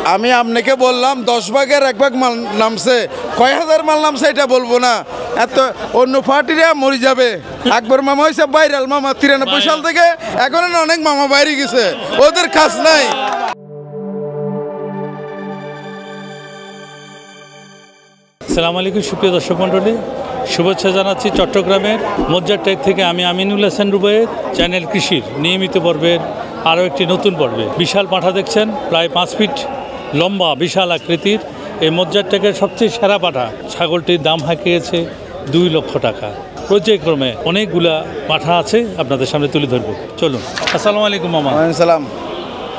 আমি আপনাকে বললাম 10 ভাগের 1 ভাগ মাল নামছে, কয় হাজার মাল নামছে এটা বলবো না, এত অন্য পার্টিরা মরে যাবে। আকবর মামা হয়েছে ভাইরাল মামা 93 সাল থেকে, এখন অনেক মামা বাইরে গেছে, ওদের কাজ নাই। আসসালামু আলাইকুম সুপ্রিয় দর্শক মণ্ডলী, শুভেচ্ছা জানাচ্ছি চট্টগ্রামের মজ্জারটেক থেকে। আমি আমিনুল হাসান রুবায়েত, চ্যানেল কৃষির নিয়মিত পর্বের আরও একটি নতুন পর্বে। বিশাল পাঁঠা দেখছেন, প্রায় 5 ফিট লম্বা বিশাল আকৃতির এই মজ্জারটেকের সবচেয়ে সেরা পাঁঠা। ছাগলটির দাম হাঁকিয়েছে 2 লক্ষ টাকা। পর্যায়ক্রমে অনেকগুলা পাঁঠা আছে, আপনাদের সামনে তুলে ধরবো। চলুন। আসসালামু আলাইকুম মামা। সালাম।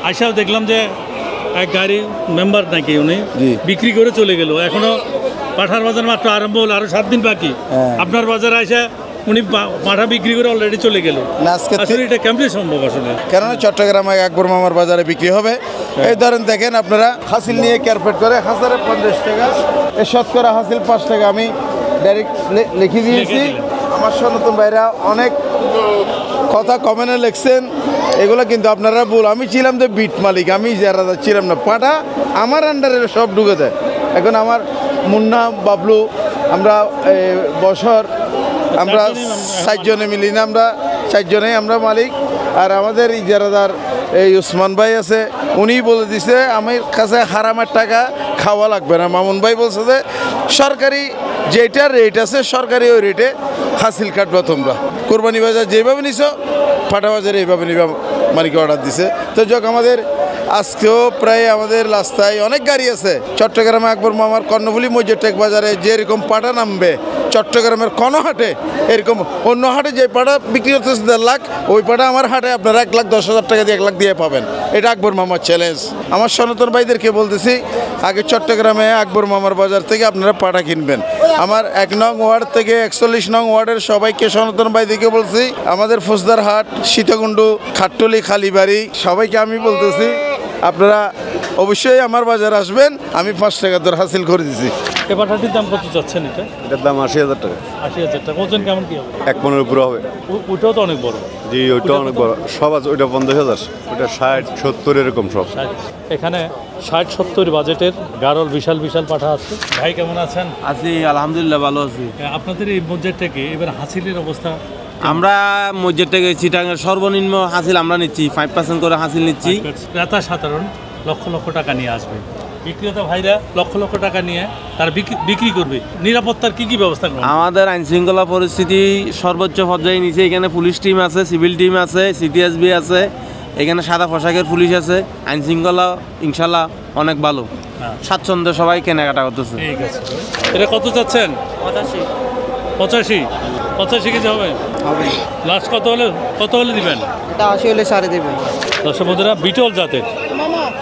আইসাও দেখলাম যে এক গাড়ি মেম্বার নাকি উনি বিক্রি করে চলে গেল, এখনো পাঠার বাজার মাত্র আরম্ভ হলো, আরো 7 দিন বাকি। আপনার বাজারে আইসা উনি পাঠা বিক্রি করে অলরেডি চলে গেল। আসলে এটা কেমন সম্ভব? আসলে কেননা চট্টগ্রামে আকবর মামার বাজারে বিক্রি হবে। এই ধরেন দেখেন আপনারা, হাসিল নিয়ে ক্যারপেট করে হাজারে 50 টাকা, এ শতকরা হাসিল 5 টাকা আমি ডাইরেক্ট লিখে দিয়েছি। আমার সনাতন ভাইরা অনেক কথা কমেন্টে লিখছেন, এগুলো কিন্তু আপনারা ভুল। আমি ছিলাম যে বিট মালিক, আমি যারা ছিলাম না, পাঠা আমার আন্ডারে সব ঢুকে দেয়। এখন আমার মুন্না, বাবলু, আমরা বছর, আমরা 7 জনে মিলি না, আমরা 4 জনেই আমরা মালিক। আর আমাদের ইজারাদার এই উসমান ভাই আছে, উনি বলে দিছে আমার কাছে হারামের টাকা খাওয়া লাগবে না। মামুন ভাই বলছে যে সরকারি যেটা রেট আছে সরকারি ওই রেটে হাসিল কাটবা তোমরা। কোরবানি বাজার যেভাবে নিছো পাঠা বাজারে এইভাবে নিবা, মালিক অর্ডার দিছে। তো যাক, আমাদের আজকেও প্রায় আমাদের রাস্তায় অনেক গাড়ি আছে। চট্টগ্রামে আকবর মামার কর্ণফুলি মজ্জারটেক বাজারে যেরকম পাঠা নামবে, চট্টগ্রামের কোনো হাটে এরকম, অন্য হাটে যে পাঠা বিক্রি করতেছে 1.5 লাখ, ওই পাঠা আমার হাটে আপনারা 1,10,000 টাকা দিয়ে 1 লাখ দিয়ে পাবেন। এটা আকবর মামার চ্যালেঞ্জ। আমার সনাতন ভাইদেরকে বলতেছি, আগে চট্টগ্রামে আকবর মামার বাজার থেকে আপনারা পাঠা কিনবেন। আমার 1 নং ওয়ার্ড থেকে 41 নং ওয়ার্ডের সবাইকে, সনাতন ভাইদেরকে বলছি, আমাদের ফৌজদারহাট, সীতাকুণ্ডু, খাট্টলি, খালিবাড়ি, সবাইকে আমি বলতেছি আপনারা অবশ্যই আমার বাজার আসবেন। আমি 5 টাকা দর হাসিল করে দিছি। এই পাঠাটির দাম কত যাচ্ছেন? এটার দাম 80,000 টাকা। 80,000 টাকা। ওজন কেমন কি হবে? 1 মনের উপরে হবে। ওটাও তো অনেক বড়। জি, ওইটা অনেক বড়। সব আছে, ওইটা 50,000, ওইটা 60, 70 এরকম সব। এখানে 60-70 বাজেটের গারল বিশাল বিশাল পাঠা আছে। ভাই কেমন আছেন? আছি, আলহামদুলিল্লাহ ভালো আছি। আপনাদের এই মজ্জারটেকে এবার হাসিলের অবস্থা? আমরা মজ্জারটেকে চিটাঙ্গের সর্বনিম্ন হাসিল আমরা নিচ্ছি, 5% করে হাসিল নিচ্ছি। ক্রেতা সাধারণ লক্ষ লক্ষ টাকা নিয়ে আসবে, বিক্রেতা ভাইরা লক্ষ লক্ষ টাকা নিয়ে তারা বিক্রি করবে। নিরাপত্তার কি কি ব্যবস্থা করবে? আমাদের আইন শৃঙ্খলা পরিস্থিতি সর্বোচ্চ পর্যায়ে নিচে। এখানে পুলিশ টিম আছে, সিভিল টিম আছে, সিটিএসবি আছে, এখানে সাদা পোশাকের পুলিশ আছে। আইন শৃঙ্খলা ইনশাল্লাহ অনেক ভালো, স্বাচ্ছন্দ্যে সবাই কেনাকাটা করতেছে। ঠিক আছে। এটা কত চাচ্ছেন? 85 কেজি হবে। লাস্ট কত হলে দিবেন? এটা 80 হলে সারে দেবেন। দর্শক বন্ধুরা, বিটল জাতের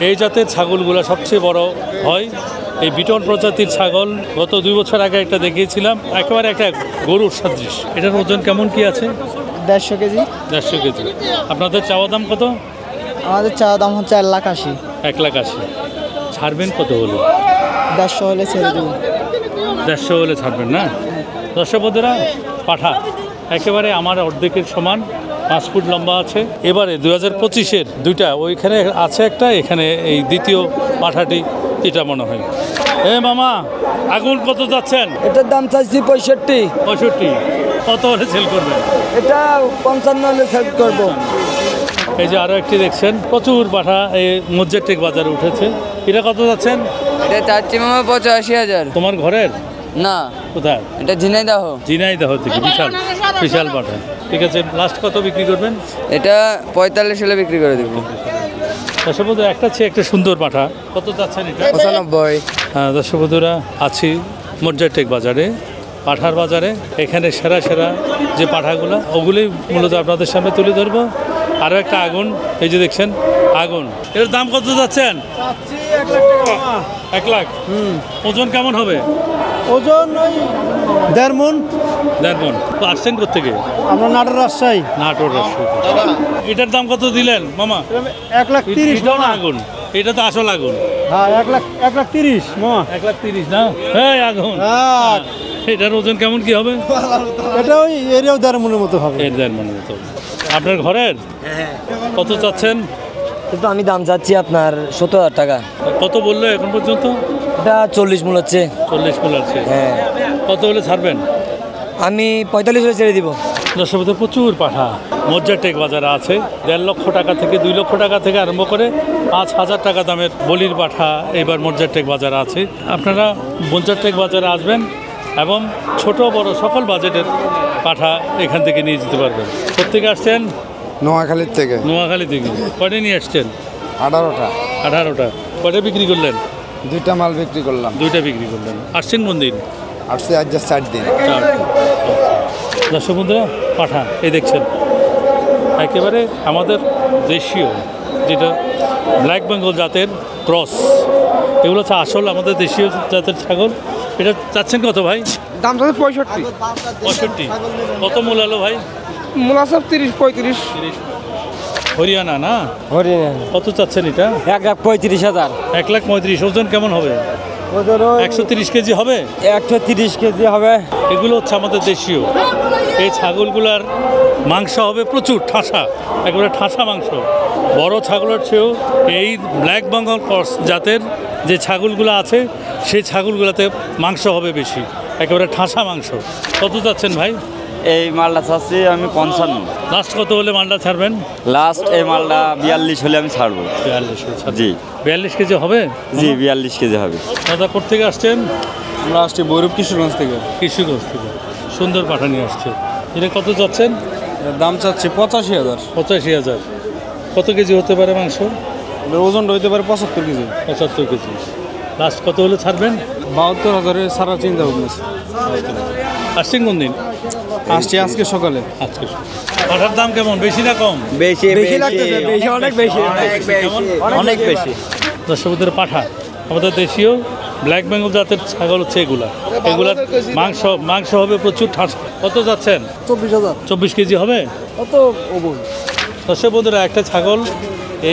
এই জাতের ছাগলগুলো সবচেয়ে বড় হয়। এই বিটল প্রজাতির ছাগল গত 2 বছর আগে একটা দেখিয়েছিলাম, একেবারে একটা গরুর সদৃশ। এটার ওজন কেমন কি আছে? 150 কেজি। 150 কেজি। আপনাদের চাওয়া দাম কত? আমাদের চাওয়া দাম হচ্ছে 1,80,000। 1,80,000। ছাড়বেন কত হলো? 150 হলে ছেড়ে দেবো। 150 হলে ছাড়বেন না? দর্শক বন্ধুরা, পাঠা একেবারে আমার অর্ধেকের সমান, 5 ফুট লম্বা আছে। এবারে 2025-এর 2টা, ওইখানে আছে একটা, এখানে এই দ্বিতীয় পাঠাটি, এটা মনে হয়। মামা, আগুন কত যাচ্ছেন? এটার দাম চাইছি 65। 65। কত হলে সেল করবেন? এটা 55 হলে সেল করবো। এই যে আরও একটি দেখছেন, প্রচুর পাঠা এই মজ্জারটেক বাজারে উঠেছে। এটা কত যাচ্ছেন? এটা চাচ্ছি মামা 85,000। তোমার ঘরের না, কোথায়? এটা ঝিনাইদহ। ঝিনাইদহ থেকে বিশাল বিশাল পাঠা। ঠিক আছে, লাস্ট কত বিক্রি করবেন? এটা 45 হলে বিক্রি করে দেবো। দর্শক বন্ধু, একটা চেয়ে একটা সুন্দর পাঠা। কত যাচ্ছেন এটা? 95। হ্যাঁ দর্শক বন্ধুরা, আছি মজ্জারটেক বাজারে, পাঠার বাজারে। এখানে সেরা সেরা যে পাঠাগুলো, ওগুলোই মূলত আপনাদের সামনে তুলে ধরবো। আরও একটা আগুন, এই যে দেখছেন আগুন, এর দাম কত যাচ্ছেন? 1 লাখ। ওজন কেমন হবে? ওজন ওই 1.5 মণ। 1.5 মণ। তো আসছেন কোথেকে? আমরা নাটোর রাজশাহী। নাটোর রাজশাহী। এটার দাম কত দিলেন মামা? 1,30,000। এটাও না আগুন, এটা তো আসল আগুন। হ্যাঁ, 1,30,000 মামা। 1,30,000 না? হ্যাঁ আগুন। এটার ওজন কেমন কি হবে? এটা ওই এরিয়াও 1.5 মণের মতো হবে। 1.5 মণের মতো। আপনার ঘরের কত চাচ্ছেন? কিন্তু আমি দাম চাচ্ছি আপনার 70,000 টাকা। কত বললো এখন পর্যন্ত? এটা 40 মূল হচ্ছে। 40 মূল আছে। হ্যাঁ, কত হলে ছাড়বেন? আমি 45 হলে ছেড়ে দিব। দর্শক প্রচুর পাঠা মজ্জারটেক বাজারে আছে। 1.5 লক্ষ টাকা থেকে 2 লক্ষ টাকা থেকে আরম্ভ করে 5,000 টাকা দামের বলির পাঠা এবার মজ্জারটেক বাজারে আছে। আপনারা মজ্জারটেক বাজারে আসবেন এবং ছোট বড় সকল বাজেটের পাঠা এখান থেকে নিয়ে যেতে পারবেন। কোথেকে আসছেন? নোয়াখালীর থেকে নোয়াখালী থেকে। কয়টা নিয়ে আসছেন? 18টা। 18টা। কয়টা বিক্রি করলেন? 2টা মাল বিক্রি করলাম। 2টা বিক্রি করলেন। আসছেন কোন দিন? আসছে আজ 4 দিন। দর্শক বন্ধুরা পাঠা এই দেখছেন একেবারে আমাদের দেশীয় যেটা ব্ল্যাক বেঙ্গল জাতের ক্রস, এগুলো হচ্ছে আসল আমাদের দেশীয় জাতের ছাগল। এটা চাচ্ছেন কত ভাই? দাম চাচ্ছে 65। 65। কত মূল আলো ভাই? মূল আছে 30-35। হরিয়ানা না? কত চাচ্ছেন এটা? 1,35,000। 1,35,000। ওজন কেমন হবে? 130 কেজি হবে। 130 কেজি হবে। এগুলো হচ্ছে আমাদের দেশীয়। এই ছাগলগুলার মাংস হবে প্রচুর ঠাসা, একেবারে ঠাসা মাংস। বড় ছাগলের চেয়েও এই ব্ল্যাক বেঙ্গল ক্রস জাতের যে ছাগলগুলো আছে সেই ছাগলগুলোতে মাংস হবে বেশি, একেবারে ঠাসা মাংস। কত যাচ্ছেন ভাই? এই মালটা চাচ্ছি আমি 55। লাস্ট কত হলে মালটা ছাড়বেন? লাস্ট এই মালটা 42 হলে আমি ছাড়বো। 42। জি 42 কেজি হবে? জি 42 কেজি হবে। দাদা কোথেকে আসছেন? আমরা আসছি বৈরব কিশোরগঞ্জ থেকে। কিশোরগঞ্জ থেকে। সুন্দর পাঠা নিয়ে আসছে। এটা কত যাচ্ছেন? দাম চাচ্ছি 85,000। 85,000। কত কেজি হতে পারে মাংস? ওজনটা হইতে পারে 75 কেজি। 75 কেজি। লাস্ট কত হলে ছাড়বেন? 72,000 ছাড়ার চিন্তা ভাবনা আছে। আসছেন কোন দিন? আসছি আজকে সকালে। আজকে। পাঠার দাম কেমন, বেশি না কম? বেশি লাগতেছে, বেশি, অনেক বেশি। কেমন? অনেক বেশি। দর্শকদের পাঠা আমাদের দেশীয় ব্ল্যাক বেঙ্গল জাতের ছাগল হচ্ছে এগুলার মাংস হবে প্রচুর ঠাসা। কত যাচ্ছেন? 24,000। 24 কেজি হবে? কত ওবন? দর্শক বন্ধুরা একটা ছাগল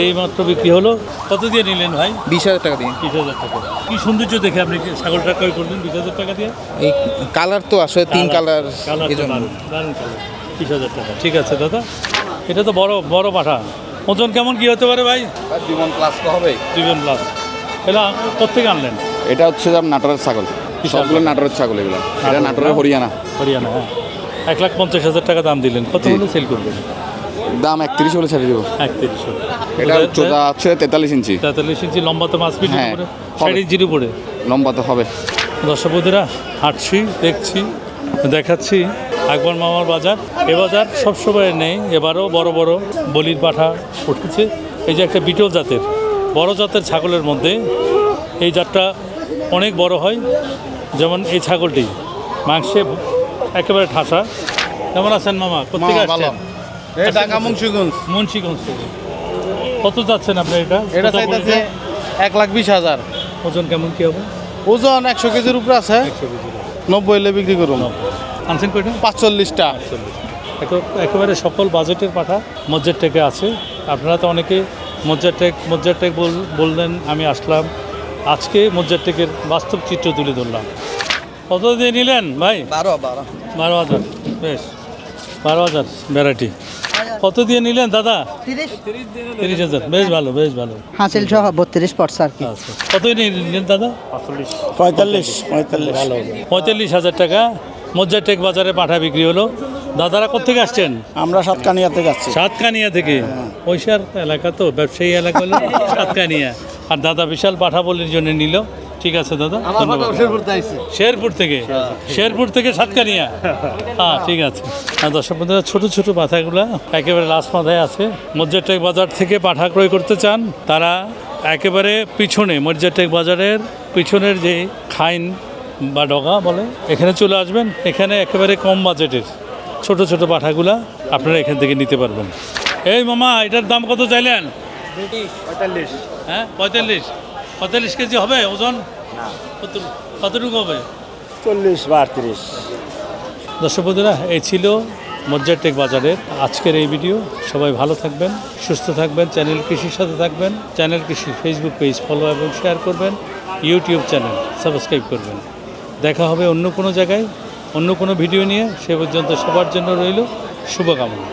এই মাত্র বিক্রি হলো। কত দিয়ে নিলেন ভাই? 20,000 টাকা দিয়ে। 20,000 টাকা। কি সৌন্দর্য দেখে আপনি কি ছাগলটা ক্রয় করলেন 20,000 টাকা দিয়ে? এই কালার তো আসলে 3 কালার। দারুণ কালার। 20,000 টাকা। ঠিক আছে দাদা, এটা তো বড় পাঠা। ওজন কেমন কি হতে পারে ভাই? 2 মণ প্লাস তো হবে। 2 মণ প্লাস। এটা কোথেকে আনলেন? এটা হচ্ছে নাটোরের ছাগল। সবগুলো নাটোরের ছাগল এগুলো। এটা নাটোরের হরিয়ানা। হরিয়ানা, হ্যাঁ। 1,50,000 টাকা দাম দিলেন। কত হলে সেল করবেন? দাম 31 হলে ছেড়ে দিব। 31। এটা চোদা আছে 43 ইঞ্চি। 43 ইঞ্চি লম্বা তো মাছ পিট হ্যাঁ, করে হবে। 60 ইঞ্চির উপরে লম্বা তো হবে। দর্শক বন্ধুরা হাঁটছি, দেখছি, দেখাচ্ছি আকবর মামার বাজার। এ বাজার সবসময় নেই, এবারও বড় বড় বলির পাঠা উঠেছে। এই যে একটা বিটল জাতের বড় জাতের ছাগলের মধ্যে এই জাতটা অনেক বড় হয়। যেমন এই ছাগলটি মাংসে একেবারে ঠাসা। কেমন আছেন মামা? কোথেকে আসছেন? ঢাকা মুন্সিগঞ্জ। মুন্সিগঞ্জ থেকে। কত যাচ্ছেন আপনি এটা? এটা চাইতেছে 1,20,000। ওজন কেমন কি হবে? ওজন 100 কেজির উপরে আছে। 100 কেজি। 90 হলে বিক্রি করুন। আনছেন কয়টা? 45টা। একেবারে সকল বাজেটের পাঠা মজ্জারটেকে আছে। আপনারা তো অনেকে মজ্জারটেক বললেন, আমি আসলাম আজকে মজ্জারটেকের বাস্তব চিত্র তুলে ধরলাম। কত দিয়ে নিলেন ভাই? 12,000। বেশ, 12,000 ভ্যারাইটি। কত দিয়ে নিলেন দাদা? 30,000। বেশ ভালো, বেশ ভালো। হাসিল সহ 32 পড়ছে আর কি। আচ্ছা, কত নিলেন দাদা? 45। ভালো, 45,000 টাকা মজ্জারটেক বাজারে পাঠা বিক্রি হলো। দাদারা কোথেকে আসছেন? আমরা সাতকানিয়া থেকে আসছি। সাতকানিয়া থেকে। ওইসার এলাকা তো ব্যবসায়ী এলাকা হলো সাতকানিয়া। আর দাদা বিশাল পাঠা বলির জন্য নিল। ঠিক আছে দাদা, ধন্যবাদ। শেরপুর থেকে সাতকানিয়া। হ্যাঁ, ঠিক আছে। আর দর্শক বন্ধুরা ছোটো ছোটো পাঠাগুলো একেবারে লাস্ট মাথায় আছে। মজ্জারটেক বাজার থেকে পাঠা ক্রয় করতে চান তারা একেবারে পিছনে মজ্জারটেক বাজারের পিছনের যে খাইন বা ডগা বলে, এখানে চলে আসবেন। এখানে একেবারে কম বাজেটের ছোট ছোট পাঠাগুলা আপনারা এখান থেকে নিতে পারবেন। এই মামা, এটার দাম কত চাইলেন? 45। হ্যাঁ, 45 কেজি হবে ওজন? কতটুকু হবে? 40 বা 38। দর্শক বন্ধুরা, এই ছিল মজ্জারটেক বাজারের আজকের এই ভিডিও। সবাই ভালো থাকবেন, সুস্থ থাকবেন, চ্যানেল কৃষির সাথে থাকবেন। চ্যানেল কৃষির ফেসবুক পেজ ফলো এবং শেয়ার করবেন, ইউটিউব চ্যানেল সাবস্ক্রাইব করবেন। দেখা হবে অন্য কোনো জায়গায় অন্য কোনো ভিডিও নিয়ে। সে পর্যন্ত সবার জন্য রইল শুভকামনা।